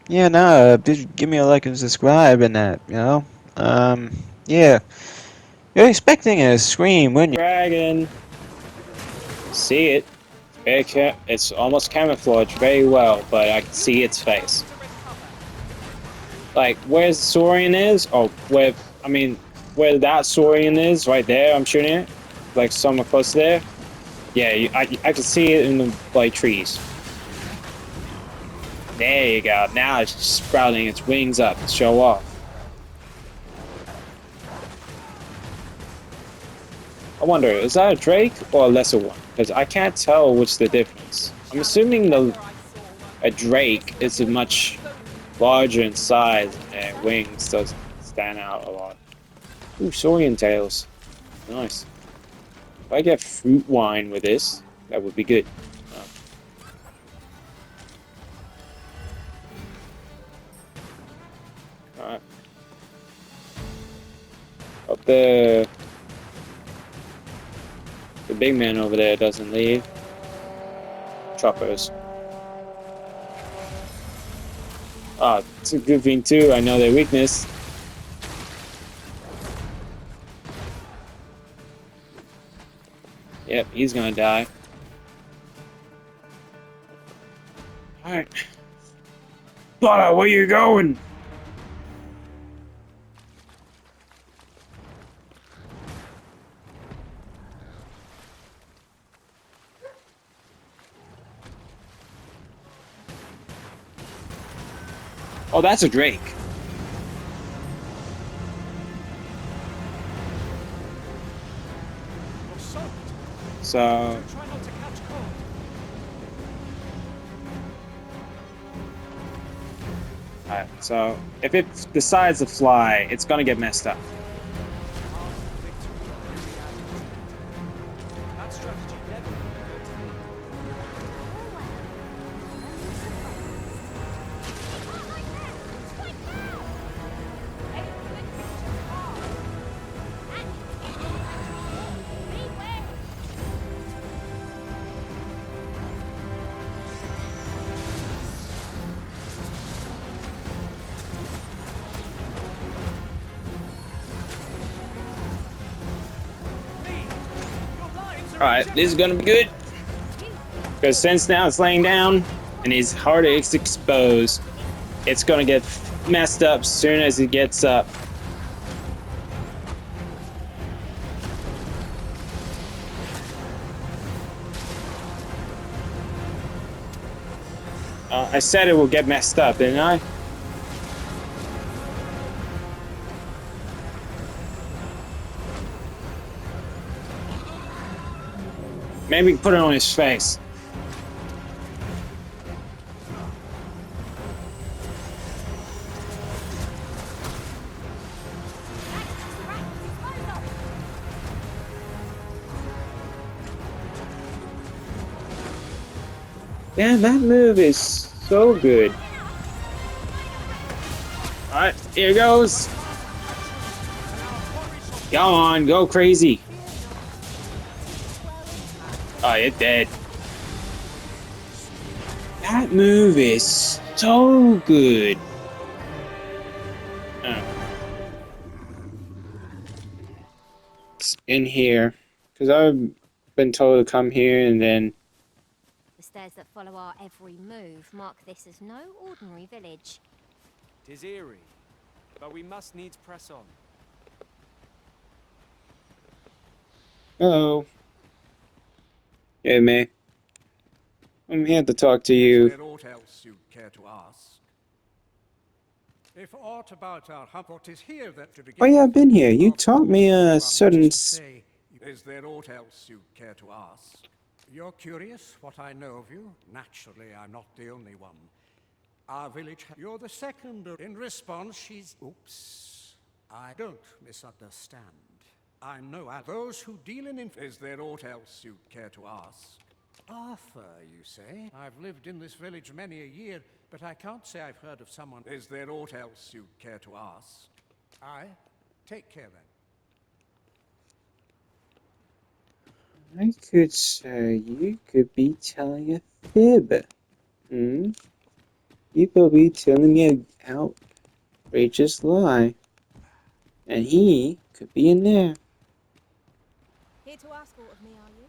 Yeah, no, give me a like and subscribe and that, you know? Yeah. You're expecting a scream, wouldn't you? Dragon. See it. It's almost camouflaged very well, but I can see its face. Like where Saurian is, or where that Saurian is, right there. I'm shooting it, like somewhere close there. Yeah, I can see it in the like trees. There you go. Now it's sprouting its wings up to show off. I wonder, is that a Drake or a lesser one? Because I can't tell which the difference. I'm assuming a Drake is a much larger in size and wings does stand out a lot. Ooh, Saurian tails. Nice. If I get fruit wine with this, that would be good. Oh, alright. Hope the big man over there doesn't leave. Choppers. Ah, it's a good thing too. I know their weakness. Yep, he's gonna die. Alright. Butter, where you going? Oh, that's a Drake. So, alright, so if it decides to fly, it's gonna get messed up. Alright, this is gonna be good. Because since now it's laying down and his heart is exposed, it's gonna get messed up as soon as it gets up. I said it will get messed up, didn't I? Maybe put it on his face. Yeah, that move is so good. Alright, here goes. Go on, go crazy. Oh, it dead. That move is so good. Oh, it's in here. Because I've been told to come here and then... The stairs that follow our every move mark this as no ordinary village. 'Tis eerie, but we must needs press on. Hello. Hey, May. I'm here to talk to you. Is there aught else you'd care to ask? If aught about our what is here that to begin Oh yeah, I've been here. You of taught me course, a one certain... wishes to say, is there aught else you'd care to ask? You're curious what I know of you? Naturally, I'm not the only one. Our village, you're the second. In response, she's... Oops. I don't misunderstand. I know those who deal in... Is there aught else you'd care to ask? Arthur, you say? I've lived in this village many a year, but I can't say I've heard of someone... Is there aught else you'd care to ask? Aye. Take care then. I could say you could be telling a fib. Hmm? People be telling me an outrageous lie. And he could be in there. Here to ask aught of me, are you?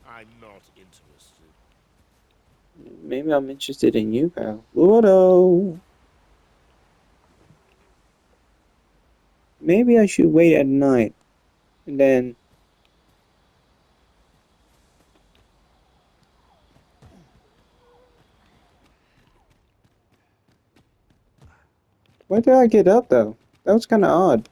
I'm not interested. Maybe I'm interested in you, pal. Ludo! Maybe I should wait at night. And then... Why did I get up, though? That was kinda odd.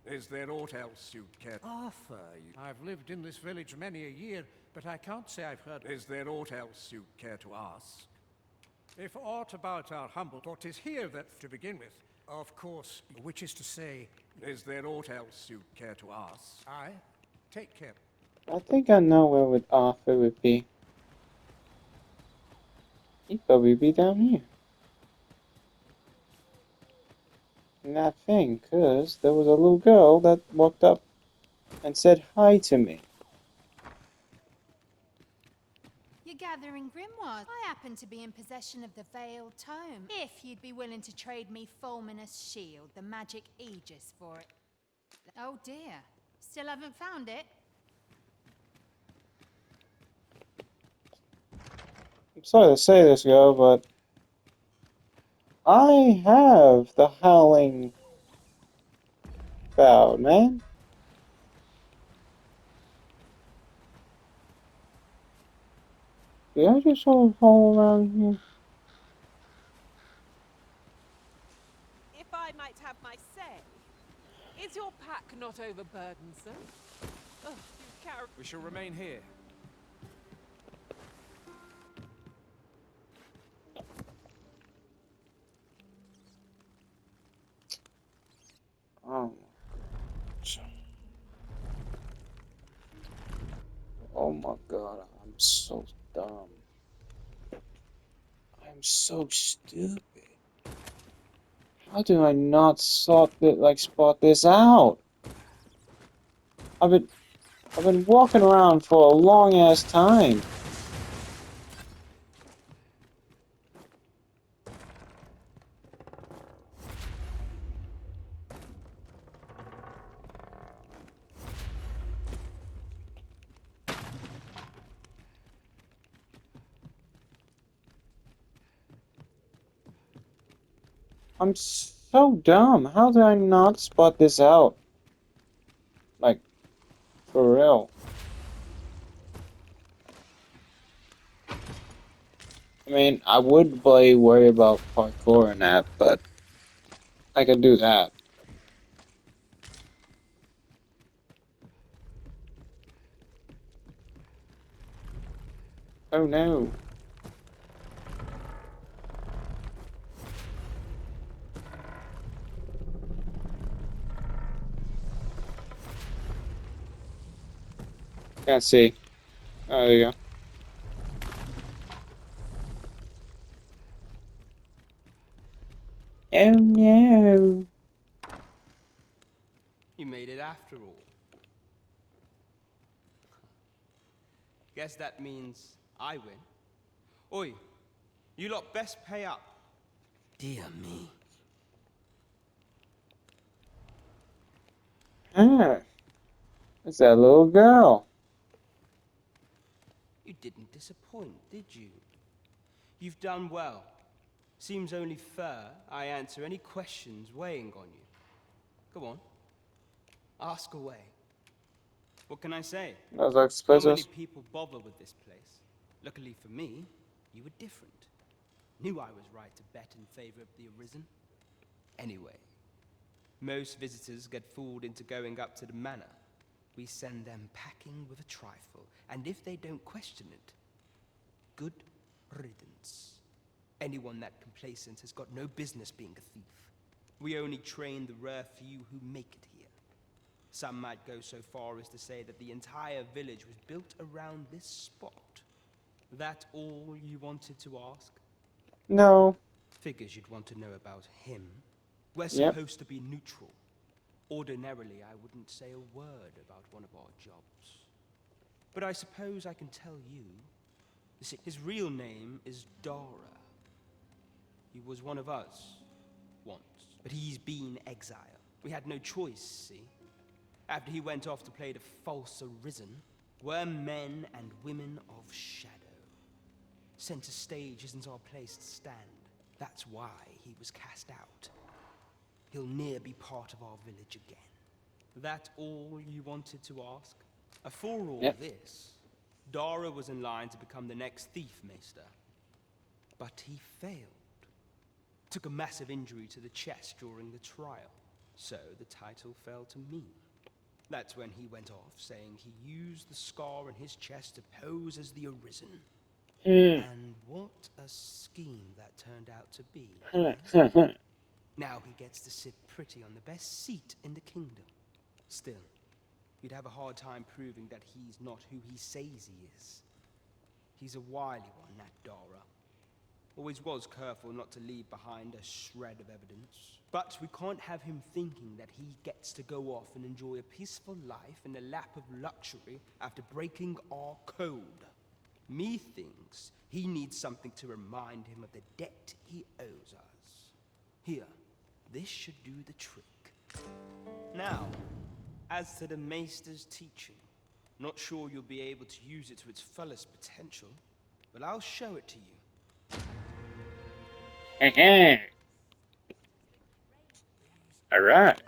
Is there aught else you care? Arthur, I've lived in this village many a year, but I can't say I've heard. Is there aught else you care to ask? If aught about our humble court is here that to begin with, of course, which is to say, is there aught else you care to ask? Aye, take care. I think I know where Arthur would be. He'd probably be down here. In that thing, 'cause there was a little girl that walked up and said hi to me. You're gathering grimoires. I happen to be in possession of the Veiled Tome. If you'd be willing to trade me Fulminous Shield, the magic Aegis, for it. Oh dear. Still haven't found it? I'm sorry to say this, girl, but I have the Howling Bow, man. Did I just sort of haul around here? If I might have my say, is your pack not overburdensome? Ugh, you carry. We shall remain here. Oh. Oh my god, I'm so dumb. I'm so stupid. How do I not spot this out? I've been walking around for a long ass time. I'm so dumb. How did I not spot this out? Like, for real. I mean, I would worry about parkour and that, but I can do that. Oh no. Can't see. Oh, there you go. Oh no. You made it after all. Guess that means I win. Oi, you lot best pay up. Dear me. Ah, it's that little girl. You didn't disappoint, did you? You've done well. Seems only fair I answer any questions weighing on you. Go on. Ask away. What can I say? That was like Not many Splitters. people bother with this place. Luckily for me, you were different. Knew I was right to bet in favor of the Arisen. Anyway, most visitors get fooled into going up to the manor. We send them packing with a trifle, and if they don't question it, good riddance. Anyone that complacent has got no business being a thief. We only train the rare few who make it here. Some might go so far as to say that the entire village was built around this spot. That all you wanted to ask? No. Figures you'd want to know about him. We're Yep. supposed to be neutral. Ordinarily, I wouldn't say a word about one of our jobs. But I suppose I can tell you. You see, his real name is Dara. He was one of us once, but he's been exiled. We had no choice, see? After he went off to play the false arisen, we're men and women of shadow. Center stage isn't our place to stand. That's why he was cast out. He'll ne'er be part of our village again. That all you wanted to ask? For all this, Dara was in line to become the next thief maester. But he failed. Took a massive injury to the chest during the trial. So the title fell to me. That's when he went off, saying he used the scar on his chest to pose as the Arisen. And what a scheme that turned out to be. Now he gets to sit pretty on the best seat in the kingdom. Still, you'd have a hard time proving that he's not who he says he is. He's a wily one, that Dara. Always was careful not to leave behind a shred of evidence. But we can't have him thinking that he gets to go off and enjoy a peaceful life in the lap of luxury after breaking our code. Methinks he needs something to remind him of the debt he owes us. Here, this should do the trick. Now, as to the Maester's teaching, not sure you'll be able to use it to its fullest potential, but I'll show it to you. Alright.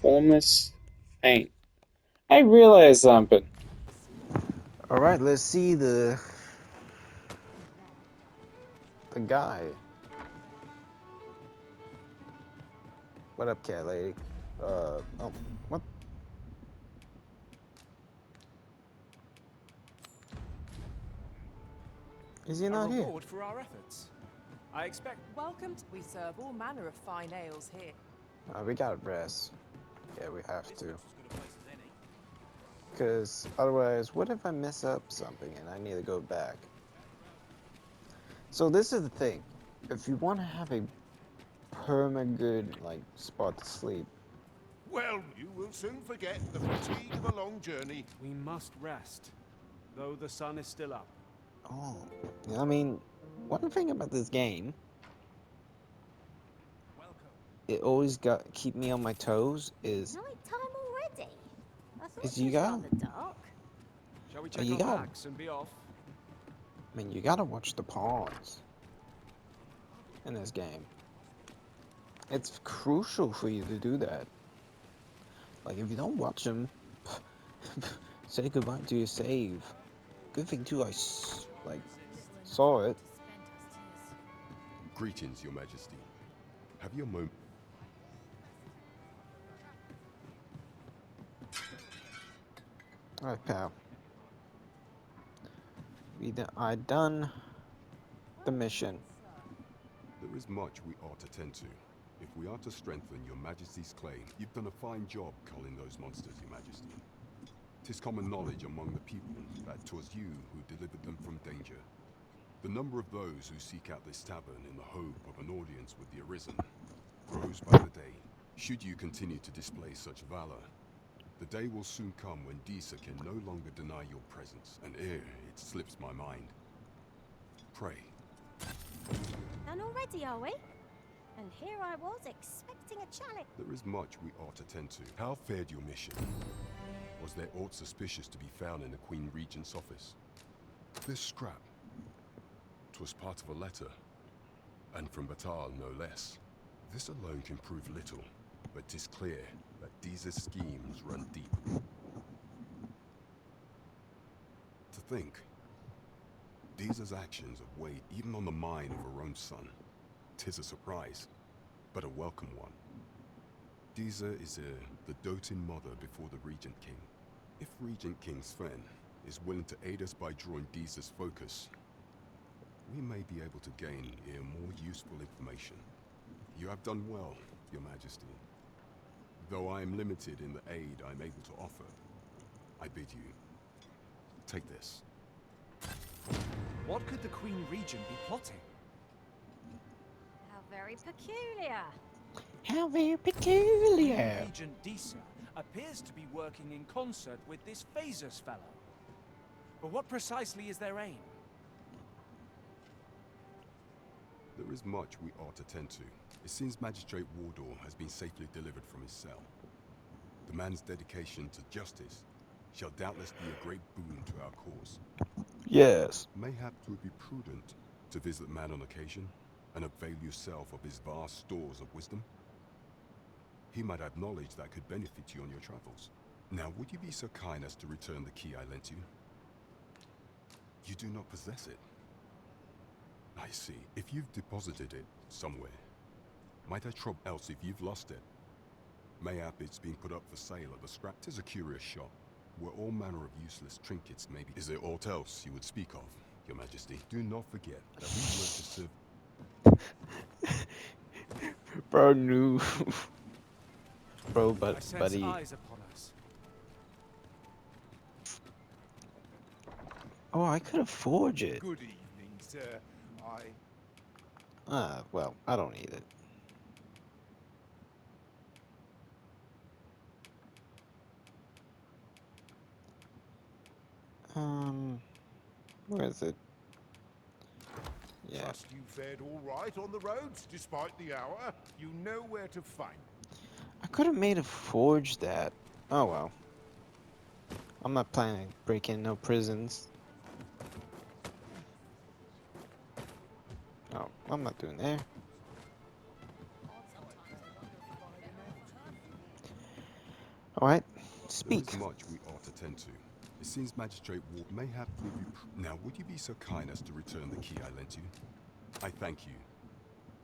Formless paint. I realized something. Alright, let's see the guy. What up, cat lady? Oh, what? Is he A not here? reward for our efforts. I expect. Welcome. We serve all manner of fine ales here. We gotta rest. Yeah, we have to. Because otherwise, what if I mess up something and I need to go back? So this is the thing. If you want to have a perma-good, like, spot to sleep. Well, you will soon forget the fatigue of a long journey. We must rest, though the sun is still up. Oh, I mean, one thing about this game, it always keep me on my toes is. Nighttime already? I thought Is it you was got? rather dark. Shall we check You our got? packs and be off? I mean, you gotta watch the pawns in this game. It's crucial for you to do that. Like, if you don't watch them, say goodbye to your save. Good thing too, I saw it. Greetings, Your Majesty. Have you a moment? Alright, pal. I done the mission. There is much we ought to tend to. If we are to strengthen Your Majesty's claim, you've done a fine job culling those monsters, Your Majesty. 'Tis common knowledge among the people that 'twas you who delivered them from danger. The number of those who seek out this tavern in the hope of an audience with the Arisen grows by the day. Should you continue to display such valor, the day will soon come when Disa can no longer deny your presence, and ere it slips my mind. Pray. Done already, are we? And here I was expecting a challenge. There is much we ought to tend to. How fared your mission? Was there aught suspicious to be found in the Queen Regent's office? This scrap. 'Twas part of a letter, and from Batal no less. This alone can prove little, but 'tis clear that Disa's schemes run deep. To think, Disa's actions have weighed even on the mind of her own son. 'Tis a surprise, but a welcome one. Disa is the doting mother before the Regent King. If Regent King Sven is willing to aid us by drawing Disa's focus, we may be able to gain more useful information. You have done well, Your Majesty. Though I am limited in the aid I'm able to offer, I bid you take this. What could the Queen Regent be plotting? How very peculiar. How very Queen peculiar. Regent Disa appears to be working in concert with this Phasus fellow. But what precisely is their aim? There is much we ought to tend to. It seems Magistrate Wardor has been safely delivered from his cell. The man's dedication to justice shall doubtless be a great boon to our cause. Yes. Mayhap it would be prudent to visit the man on occasion and avail yourself of his vast stores of wisdom. He might have knowledge that could benefit you on your travels. Now, would you be so kind as to return the key I lent you? You do not possess it. I see. If you've deposited it somewhere, might I trouble else if you've lost it? Mayhap it's been put up for sale at the scrap. 'Tis a curious shop, where all manner of useless trinkets may be. Is there aught else you would speak of, Your Majesty? Do not forget that we work to serve. Bro knew. Bro, I sense buddy. eyes upon us. Oh, I could have forged it. Good evening, sir. Well, I don't need it. Where is it? Yeah. Trust you fared all right on the roads, despite the hour. You know where to find me. I could have made a forge that. Oh well. I'm not planning to break in no prisons. Oh, I'm not doing that. Alright, speak. There is much we ought to tend to. It seems Magistrate Ward mayhap would be now, would you be so kind as to return the key I lent you? I thank you.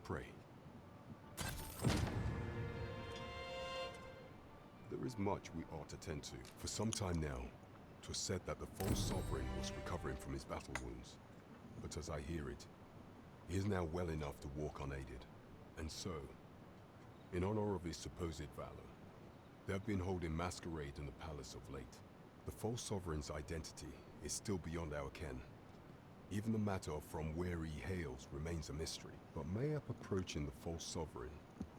Pray. There is much we ought to tend to. For some time now, 'twas said that the false sovereign was recovering from his battle wounds. But as I hear it, he is now well enough to walk unaided. And so, in honor of his supposed valor, they have been holding masquerade in the palace of late. The false sovereign's identity is still beyond our ken. Even the matter of from where he hails remains a mystery. But mayhap approaching the false sovereign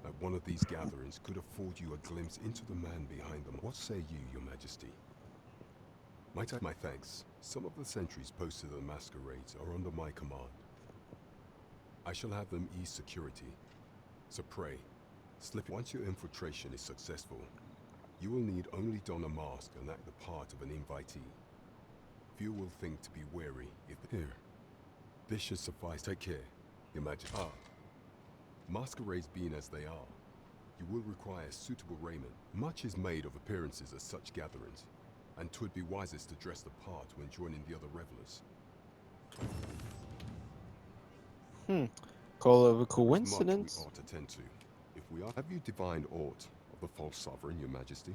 at one of these gatherings could afford you a glimpse into the man behind them. What say you, Your Majesty? Might I? My thanks. Some of the sentries posted at the masquerades are under my command. I shall have them ease security. So pray, slip. Once your infiltration is successful, you will need only don a mask and act the part of an invitee. Few will think to be wary if... Here. This should suffice. Take care, Your Majesty. Masquerades being as they are, you will require suitable raiment. Much is made of appearances at such gatherings, and 'twould be wisest to dress the part when joining the other revelers. Call of a Much coincidence. we ought to tend to. If we are... Have you divined aught of the false sovereign, Your Majesty?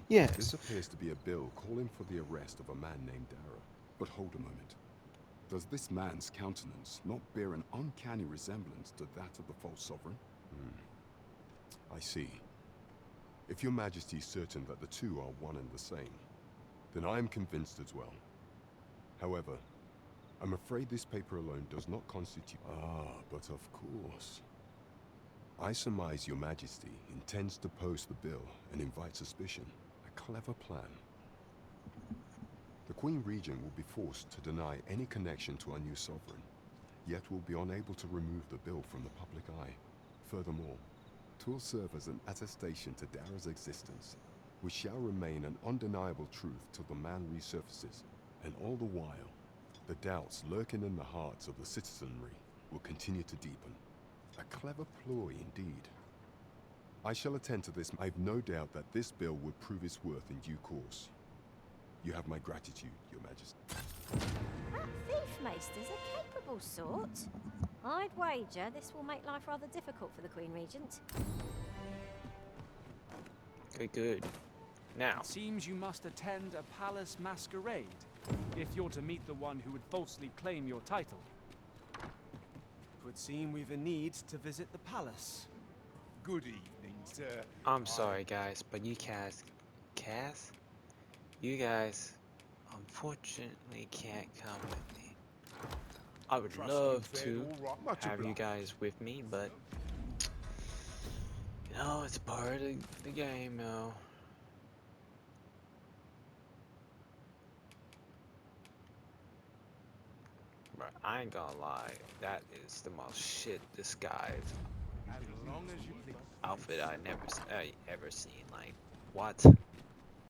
Yes. This appears to be a bill calling for the arrest of a man named Dara. But hold a moment. Does this man's countenance not bear an uncanny resemblance to that of the false sovereign? I see. If Your Majesty is certain that the two are one and the same, then I am convinced as well. However, I'm afraid this paper alone does not constitute... but of course. I surmise Your Majesty intends to post the bill and invite suspicion. A clever plan. The Queen Regent will be forced to deny any connection to our new sovereign, yet will be unable to remove the bill from the public eye. Furthermore, 'twill serve as an attestation to Dara's existence, which shall remain an undeniable truth till the man resurfaces, and all the while, the doubts lurking in the hearts of the citizenry will continue to deepen. A clever ploy indeed. I shall attend to this. I've no doubt that this bill would prove its worth in due course. You have my gratitude, Your Majesty. That thief maester's a capable sort. I'd wager this will make life rather difficult for the Queen Regent. Okay, good. Now. It seems you must attend a palace masquerade if you're to meet the one who would falsely claim your title. 'Twould would seem we've a need to visit the palace. Good evening, sir. I'm sorry, guys, but you guys, unfortunately can't come with me. I would Trust love you fared to all right. Much have you obliged. guys with me, but you know, it's part of the game, though. But I ain't gonna lie, that is the most shit disguised As long as you please. outfit I ever seen. Like, what?